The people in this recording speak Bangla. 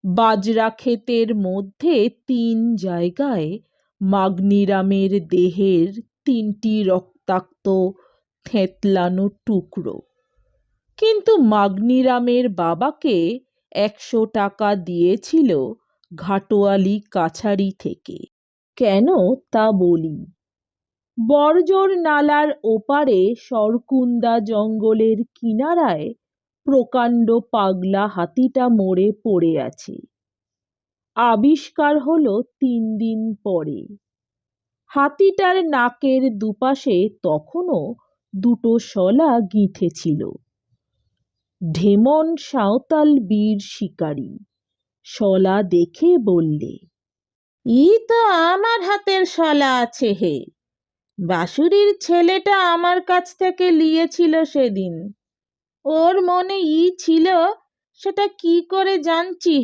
বাজরা ক্ষেতের মধ্যে ৩ জায়গায় মাগনিরামের দেহের ৩টি রক্তাক্ত থেঁতলানো টুকরো। কিন্তু মাগনিরামের বাবাকে ১০০ টাকা দিয়েছিল ঘাটোয়ালি কাছারি থেকে। কেন তা বলি। বর্জর নালার ওপারে সরকুন্দা জঙ্গলের কিনারায় প্রকাণ্ড পাগলা হাতিটা মরে পড়ে আছে। আবিষ্কার হলো ৩ দিন পরে। হাতিটার নাকের দুপাশে তখনও ২টো শলা গিঁথে ছিল। ঢেমন সাঁওতাল বীর শিকারী শলা দেখে বললে, ই তো আমার হাতের শলা আছে হে, বাসুরির ছেলেটা আমার কাছ থেকে লিয়েছিল সেদিন। ওর মনে ই ছিল সেটা কি করে জানছি